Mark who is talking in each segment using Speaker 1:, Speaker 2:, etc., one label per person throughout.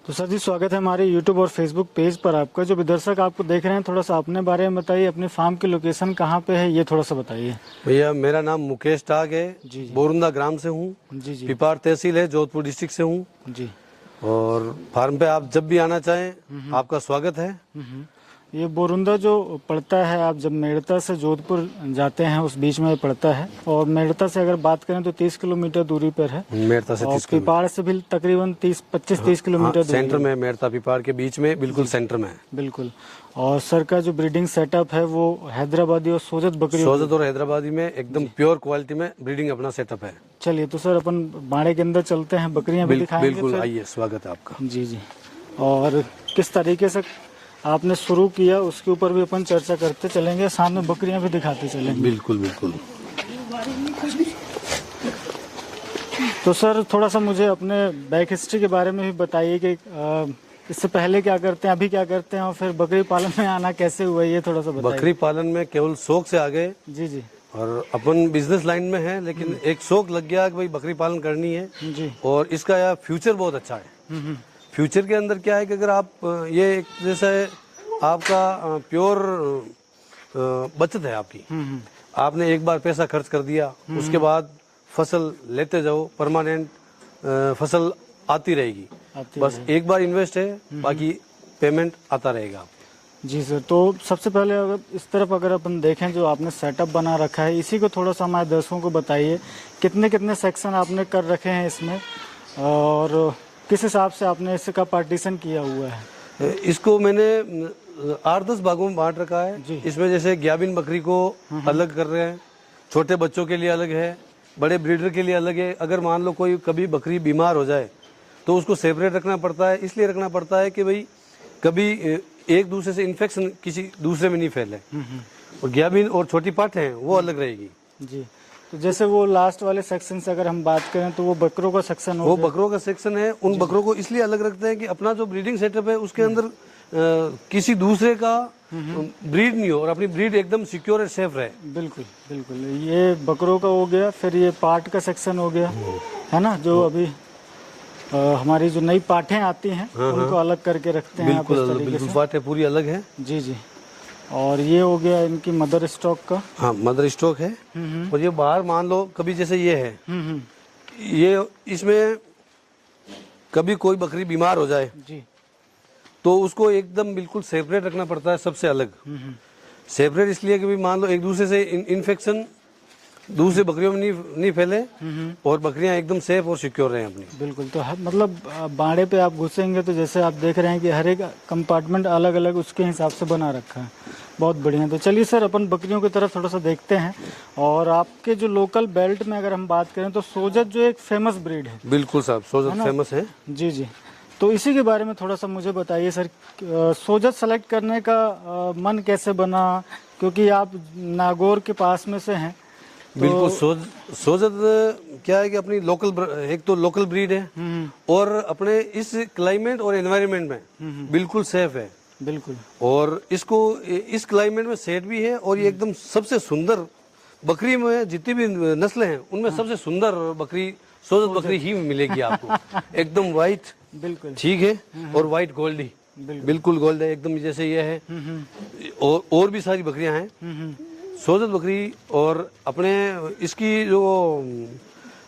Speaker 1: तो सर जी स्वागत है हमारे YouTube और Facebook पेज पर आपका। जो भी दर्शक आपको देख रहे हैं, थोड़ा सा अपने बारे में बताइए, अपने फार्म की लोकेशन कहाँ पे है ये थोड़ा सा बताइए।
Speaker 2: भैया मेरा नाम मुकेश टाग है,
Speaker 1: जी जी
Speaker 2: बोरुंदा ग्राम से हूँ।
Speaker 1: जी जी
Speaker 2: पिपार तहसील है, जोधपुर डिस्ट्रिक्ट से हूँ।
Speaker 1: जी।
Speaker 2: और फार्म पे आप जब भी आना चाहें आपका स्वागत है।
Speaker 1: ये बोरुंदा जो पड़ता है, आप जब मेड़ता से जोधपुर जाते हैं उस बीच में पड़ता है। और मेड़ता से अगर बात करें तो 30 किलोमीटर दूरी पर है।
Speaker 2: मेड़ता से
Speaker 1: और
Speaker 2: 30 किलोमीटर
Speaker 1: पिपाड़ से भी तकरीबन 25-30 किलोमीटर दूरी
Speaker 2: सेंटर में, मेड़ता पिपार के बीच में बिल्कुल सेंटर में है।
Speaker 1: बिल्कुल। और सर का जो ब्रीडिंग सेटअप है वो हैदराबादी और सोजत बकरी,
Speaker 2: सोजत और हैदराबादी में एकदम प्योर क्वालिटी में ब्रीडिंग अपना सेटअप है।
Speaker 1: चलिए तो सर अपन बाड़े के अंदर चलते हैं, बकरियां भी दिखाएंगे।
Speaker 2: बिल्कुल
Speaker 1: फिर
Speaker 2: आइए, स्वागत है आपका।
Speaker 1: जी जी। और किस तरीके से आपने शुरू किया उसके ऊपर भी अपन चर्चा करते चलेंगे, सामने बकरियां भी दिखाते चलेंगे।
Speaker 2: बिल्कुल बिल्कुल।
Speaker 1: तो सर थोड़ा सा मुझे अपने बैक हिस्ट्री के बारे में भी बताइए कि इससे पहले क्या करते हैं, अभी क्या करते हैं, और फिर बकरी पालन में आना कैसे हुआ, ये थोड़ा सा बताइए।
Speaker 2: बकरी पालन में केवल शौक से आ गए।
Speaker 1: जी जी
Speaker 2: और अपन बिजनेस लाइन में है, लेकिन एक शौक लग गया कि भाई बकरी पालन करनी है।
Speaker 1: जी।
Speaker 2: और इसका यार फ्यूचर बहुत अच्छा है। फ्यूचर के अंदर क्या है कि अगर आप ये एक जैसे आपका प्योर बचत है आपकी। आपने एक बार पैसा खर्च कर दिया, उसके बाद फसल लेते जाओ, परमानेंट फसल आती रहेगी। बस एक बार इन्वेस्ट है, बाकी पेमेंट आता रहेगा।
Speaker 1: जी सर। तो सबसे पहले अगर इस तरफ अगर अपन देखें जो आपने सेटअप बना रखा है, इसी को थोड़ा सा हमारे दर्शकों को बताइए, कितने कितने सेक्शन आपने कर रखे हैं इसमें, और किस हिसाब से आपने इसका पार्टीशन किया हुआ है।
Speaker 2: इसको मैंने 8-10 भागों में बांट रखा है। इसमें जैसे ग्याबिन बकरी को अलग कर रहे हैं, छोटे बच्चों के लिए अलग है, बड़े ब्रीडर के लिए अलग है। अगर मान लो कोई कभी बकरी बीमार हो जाए तो उसको सेपरेट रखना पड़ता है। इसलिए रखना पड़ता है कि भाई कभी एक दूसरे से इन्फेक्शन किसी दूसरे में नहीं फैले। और ग्याबिन और छोटी पाठ है वो अलग रहेगी।
Speaker 1: जी। तो जैसे वो लास्ट वाले सेक्शन से अगर हम बात करें तो वो बकरों का सेक्शन
Speaker 2: वो बकरों का सेक्शन है। उन बकरों को इसलिए अलग रखते हैं कि अपना जो ब्रीडिंग सेटअप है उसके अंदर किसी दूसरे का ब्रीड नहीं हो और अपनी ब्रीड एकदम सिक्योर और सेफ रहे।
Speaker 1: बिल्कुल बिल्कुल। ये बकरों का हो गया, फिर ये पाठ का सेक्शन हो गया, है ना, जो अभी हमारी जो नई पाठें आती हैं उनको अलग करके रखते हैं।
Speaker 2: बिल्कुल पाठें पूरी अलग है।
Speaker 1: जी जी। और ये हो गया इनकी मदर स्टॉक का।
Speaker 2: हाँ, मदर स्टॉक है। और ये बाहर मान लो कभी जैसे ये है, ये इसमें कभी कोई बकरी बीमार हो जाए
Speaker 1: जी
Speaker 2: तो उसको एकदम बिल्कुल सेपरेट रखना पड़ता है, सबसे अलग। सेपरेट इसलिए कि भी मान लो एक दूसरे से इन्फेक्शन दूसरे बकरियों में नहीं फैले और बकरियां एकदम सेफ और सिक्योर रहें अपनी।
Speaker 1: बिल्कुल। तो मतलब बाड़े पे आप घुसेंगे तो जैसे आप देख रहे हैं कि हर एक कंपार्टमेंट अलग अलग उसके हिसाब से बना रखा है। बहुत बढ़िया। तो चलिए सर अपन बकरियों की तरफ थोड़ा सा देखते हैं। और आपके जो लोकल बेल्ट में अगर हम बात करें तो सोजत जो एक फेमस ब्रीड है।
Speaker 2: बिल्कुल साहब, सोजत फेमस है।
Speaker 1: जी जी। तो इसी के बारे में थोड़ा सा मुझे बताइए सर, सोजत सेलेक्ट करने का मन कैसे बना, क्योंकि आप नागौर के पास में से हैं।
Speaker 2: बिल्कुल। सोजत क्या है कि अपनी लोकल, एक तो लोकल ब्रीड है और अपने इस क्लाइमेट और एनवायरनमेंट में बिल्कुल सेफ है।
Speaker 1: बिल्कुल।
Speaker 2: और इसको इस क्लाइमेट में सेट भी है। और ये एकदम सबसे सुंदर बकरी में जितनी भी नस्लें हैं उनमें सबसे सुंदर बकरी सोजत बकरी ही मिलेगी आपको। एकदम वाइट,
Speaker 1: बिल्कुल
Speaker 2: ठीक है, और वाइट गोल्ड ही, बिल्कुल गोल्ड है एकदम जैसे ये है। और भी सारी बकरियां हैं सोजत बकरी। और अपने इसकी जो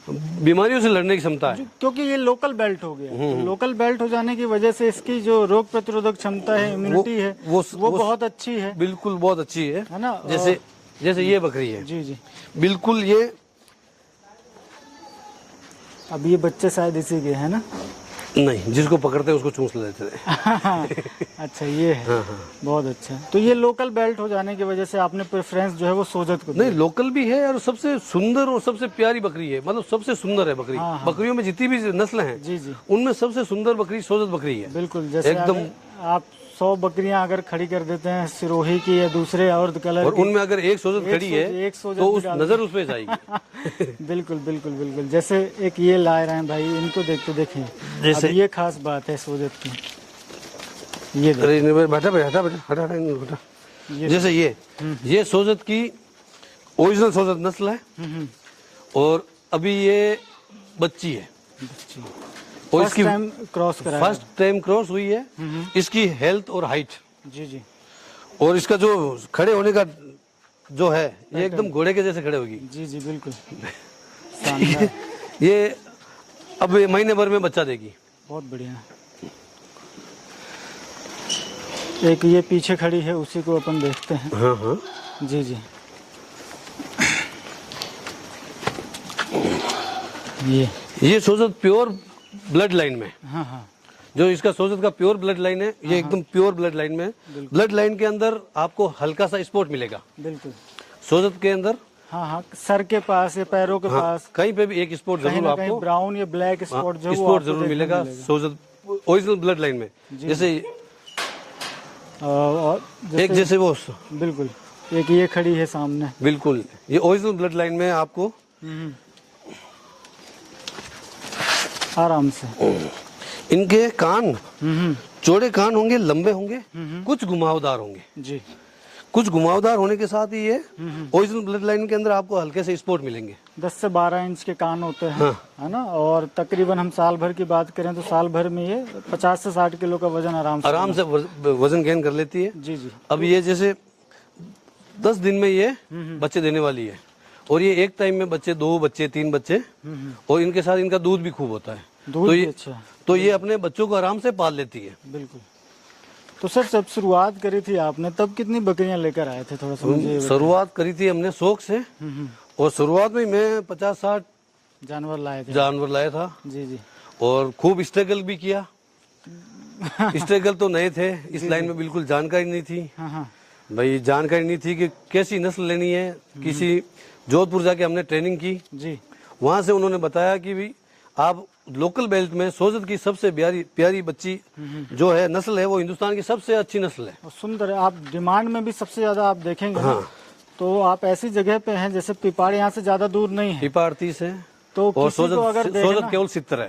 Speaker 2: बीमारियों से लड़ने की क्षमता है,
Speaker 1: क्योंकि ये लोकल बेल्ट हो गया। तो लोकल बेल्ट हो जाने की वजह से इसकी जो रोग प्रतिरोधक क्षमता है, इम्यूनिटी है, वो बहुत अच्छी है।
Speaker 2: बिल्कुल बहुत अच्छी है
Speaker 1: ना।
Speaker 2: जैसे ये बकरी है।
Speaker 1: जी जी।
Speaker 2: बिल्कुल। ये
Speaker 1: अब ये बच्चे शायद इसी के है ना।
Speaker 2: नहीं, जिसको पकड़ते हैं उसको चूस लेते थे।
Speaker 1: अच्छा, ये है। हाँ। बहुत अच्छा। तो ये लोकल बेल्ट हो जाने की वजह से आपने प्रेफरेंस जो है वो सोजत को।
Speaker 2: नहीं, लोकल भी है और सबसे सुंदर और सबसे प्यारी बकरी है। मतलब सबसे सुंदर है बकरी। बकरियों में जितनी भी नस्लें हैं
Speaker 1: जी जी,
Speaker 2: उनमें सबसे सुंदर बकरी सोजत बकरी है।
Speaker 1: बिल्कुल। जैसे एकदम आप 100 बकरियां अगर खड़ी कर देते हैं सिरोही की या दूसरे और कलर
Speaker 2: और उनमें अगर एक सोजत खड़ी है तो उस नजर उस पे जाएगी।
Speaker 1: बिल्कुल बिल्कुल बिल्कुल। जैसे एक ये ला रहे हैं भाई, इनको देखते देखें। जैसे ये खास बात है सोजत की, ये
Speaker 2: बैठा बैठा बैठा बैठा। जैसे ये सोजत की ओरिजिनल सोजत नस्ल है और अभी ये बच्ची है। और
Speaker 1: फर्स्ट
Speaker 2: इसकी
Speaker 1: टाइम क्रॉस कराया।
Speaker 2: फर्स्ट टाइम क्रॉस हुई है। इसकी हेल्थ और हाइट
Speaker 1: जी जी
Speaker 2: और इसका जो खड़े होने का जो है ये एकदम घोड़े के जैसे खड़े होगी।
Speaker 1: जी जी बिल्कुल शानदार।
Speaker 2: ये अब ये महीने भर में बच्चा देगी।
Speaker 1: बहुत बढ़िया। एक ये पीछे खड़ी है, उसी को अपन देखते हैं।
Speaker 2: हाँ हाँ
Speaker 1: जी जी
Speaker 2: ये सोजत प्योर ब्लड लाइन में,
Speaker 1: हाँ हाँ
Speaker 2: जो इसका सोजत का प्योर ब्लड लाइन है, ये एकदम प्योर ब्लड लाइन में। ब्लड लाइन के अंदर आपको हल्का सा स्पॉट मिलेगा
Speaker 1: बिल्कुल।
Speaker 2: सोजत के अंदर।
Speaker 1: हाँ हाँ सर के पास या पैरों के पास
Speaker 2: कहीं पे भी एक स्पॉट
Speaker 1: कहीं
Speaker 2: जरूर
Speaker 1: ना कहीं
Speaker 2: आपको
Speaker 1: ब्राउन या ब्लैक स्पॉट जो वो
Speaker 2: स्पॉट
Speaker 1: आपको
Speaker 2: जरूर
Speaker 1: देखने
Speaker 2: मिलेगा सोजत ओरिजिनल ब्लड लाइन में। जैसे
Speaker 1: और
Speaker 2: एक जैसे वो
Speaker 1: बिल्कुल एक ये खड़ी है सामने।
Speaker 2: बिल्कुल ये ओरिजिनल ब्लड लाइन में आपको
Speaker 1: आराम से।
Speaker 2: इनके कान चौड़े कान होंगे, लंबे होंगे, कुछ घुमावदार होंगे।
Speaker 1: जी
Speaker 2: कुछ घुमावदार होने के साथ ही ये ओरिजिनल ब्लड लाइन के अंदर आपको हल्के से स्पॉट मिलेंगे।
Speaker 1: 10 से 12 इंच के कान होते हैं।
Speaker 2: हाँ।
Speaker 1: है ना। और तकरीबन हम साल भर की बात करें तो साल भर में ये 50 से 60 किलो का वजन आराम से
Speaker 2: वजन गेन कर लेती है।
Speaker 1: जी जी
Speaker 2: अब ये जैसे 10 दिन में ये बच्चे देने वाली है और ये एक टाइम में बच्चे 2 बच्चे 3 बच्चे और इनके साथ इनका दूध भी खूब होता है।
Speaker 1: दूध
Speaker 2: तो
Speaker 1: भी
Speaker 2: ये
Speaker 1: अच्छा।
Speaker 2: तो ये अपने बच्चों को आराम से पाल लेती है।
Speaker 1: बिल्कुल। तो सर जब शुरुआत करी थी आपने तब कितनी बकरियां लेकर आए थे, थोड़ा सा मुझे
Speaker 2: शुरुआत करी थी हमने शौक से और शुरुआत में मैं 50-60
Speaker 1: जानवर लाए थे।
Speaker 2: जानवर लाया था
Speaker 1: जी जी
Speaker 2: और खूब स्ट्रगल भी किया। स्ट्रगल तो नए थे, इस लाइन में बिल्कुल जानकारी नहीं थी।
Speaker 1: हाँ हाँ
Speaker 2: भाई जानकारी नहीं थी कि कैसी नस्ल लेनी है। किसी जोधपुर जाके हमने ट्रेनिंग की,
Speaker 1: जी
Speaker 2: वहां से उन्होंने बताया कि भी आप लोकल बेल्ट में सोजत की सबसे प्यारी बच्ची जो है नस्ल है वो हिंदुस्तान की सबसे अच्छी नस्ल है
Speaker 1: और सुंदर है। आप डिमांड में भी सबसे ज्यादा आप देखेंगे
Speaker 2: हाँ।
Speaker 1: ना, तो आप ऐसी जगह पे हैं जैसे पिपाड़ यहाँ से ज्यादा दूर नहीं है।
Speaker 2: पिपाड़ 30 है
Speaker 1: तो
Speaker 2: और
Speaker 1: किसी को अगर देखना
Speaker 2: सोजत केवल 70 है।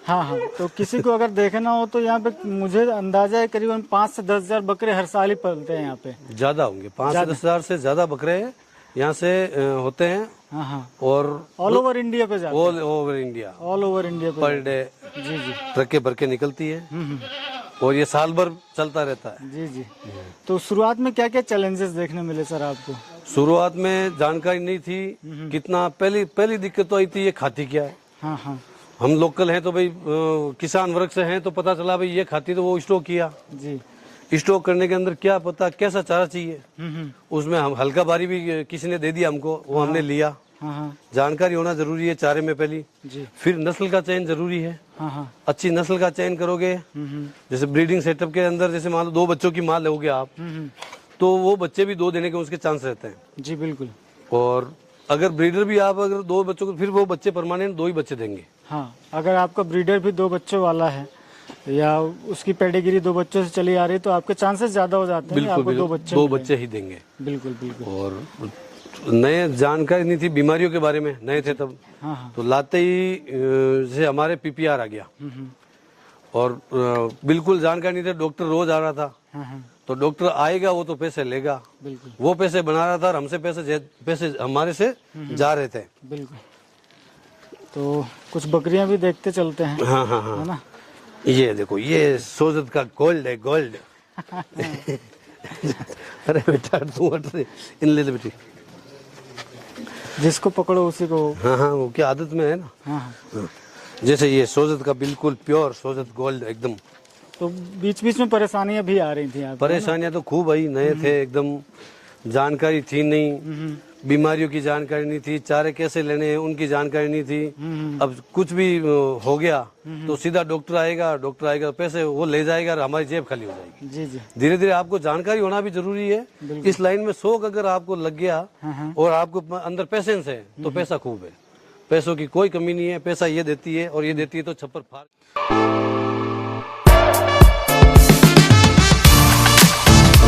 Speaker 1: हाँ हाँ तो किसी को अगर देखना हो तो यहाँ पे मुझे अंदाजा है करीबन 5 से 10 हजार बकरे हर साल ही पलते हैं यहाँ पे।
Speaker 2: ज्यादा होंगे, 5 से 10 हजार से ज्यादा बकरे यहाँ से होते हैं।
Speaker 1: हाँ हाँ
Speaker 2: और
Speaker 1: ऑल ओवर इंडिया पे जाते
Speaker 2: all over India
Speaker 1: all over India पे
Speaker 2: पर डे
Speaker 1: जी जी
Speaker 2: ट्रक भर के निकलती है और ये साल भर चलता रहता है।
Speaker 1: जी जी। तो शुरुआत में क्या क्या चैलेंजेस देखने मिले सर आपको?
Speaker 2: शुरुआत में जानकारी नहीं थी कितना। पहली दिक्कत तो आई थी ये खाती क्या है।
Speaker 1: हाँ हाँ
Speaker 2: हम लोकल हैं तो भाई किसान वर्ग से हैं तो पता चला भाई ये खाती, तो वो स्टॉक किया।
Speaker 1: जी
Speaker 2: स्टॉक करने के अंदर क्या पता कैसा चारा चाहिए, उसमें हम हल्का बारी भी किसी ने दे दिया हमको, वो हमने लिया।
Speaker 1: हाँ हाँ
Speaker 2: जानकारी होना जरूरी है चारे में पहली।
Speaker 1: जी
Speaker 2: फिर नस्ल का चयन जरूरी है।
Speaker 1: हाँ हाँ
Speaker 2: अच्छी नस्ल का चयन करोगे, जैसे ब्रीडिंग सेटअप के अंदर जैसे मान लो 2 बच्चों की माँ लोगे आप, तो वो बच्चे भी 2 देने के उसके चांस रहते हैं।
Speaker 1: जी बिल्कुल।
Speaker 2: और अगर ब्रीडर भी आप अगर 2 बच्चों को, फिर वो बच्चे परमानेंट 2 ही बच्चे देंगे।
Speaker 1: हाँ अगर आपका ब्रीडर भी 2 बच्चों वाला है या उसकी पेडिग्री 2 बच्चों से चली आ रही है तो आपके चांसेस ज्यादा हो जाते हैं कि आपको 2 बच्चे
Speaker 2: 2 बच्चे ही देंगे।
Speaker 1: बिल्कुल बिल्कुल।
Speaker 2: और नए जानकारी नहीं थी बीमारियों के बारे में, नए थे तब।
Speaker 1: हाँ हाँ
Speaker 2: तो लाते ही जैसे हमारे पीपीआर आ गया और बिल्कुल जानकारी नहीं थी। डॉक्टर रोज आ रहा था,
Speaker 1: हाँ हाँ
Speaker 2: तो डॉक्टर आएगा वो तो पैसे लेगा,
Speaker 1: बिल्कुल
Speaker 2: वो पैसे बना रहा था और हमसे पैसे हमारे से जा रहे थे।
Speaker 1: बिल्कुल। तो कुछ बकरियां भी देखते चलते हैं।
Speaker 2: हाँ हाँ हाँ
Speaker 1: है ना।
Speaker 2: ये देखो ये सोजत का गोल्ड है, गोल्ड। अरे बेटा तू हट रे, इन ले बेटी।
Speaker 1: जिसको पकड़ो उसी को।
Speaker 2: हाँ हाँ वो क्या आदत में है ना।
Speaker 1: हाँ हाँ
Speaker 2: जैसे ये सोजत का बिल्कुल प्योर सोजत गोल्ड एकदम।
Speaker 1: तो बीच बीच में परेशानियां भी आ रही थी आपको?
Speaker 2: परेशानियां तो खूब आई, नए थे एकदम, जानकारी थी नहीं, बीमारियों की जानकारी नहीं थी, चारे कैसे लेने हैं उनकी जानकारी नहीं थी। अब कुछ भी हो गया तो सीधा डॉक्टर आएगा पैसे वो ले जाएगा और हमारी जेब खाली हो जाएगी।
Speaker 1: जी जी
Speaker 2: धीरे धीरे आपको जानकारी होना भी जरूरी है। इस लाइन में शौक अगर आपको लग गया और आपको अंदर पेशेंस है तो पैसा खूब है। पैसों की कोई कमी नहीं है, पैसा ये देती है और ये देती है तो छप्पर फाड़।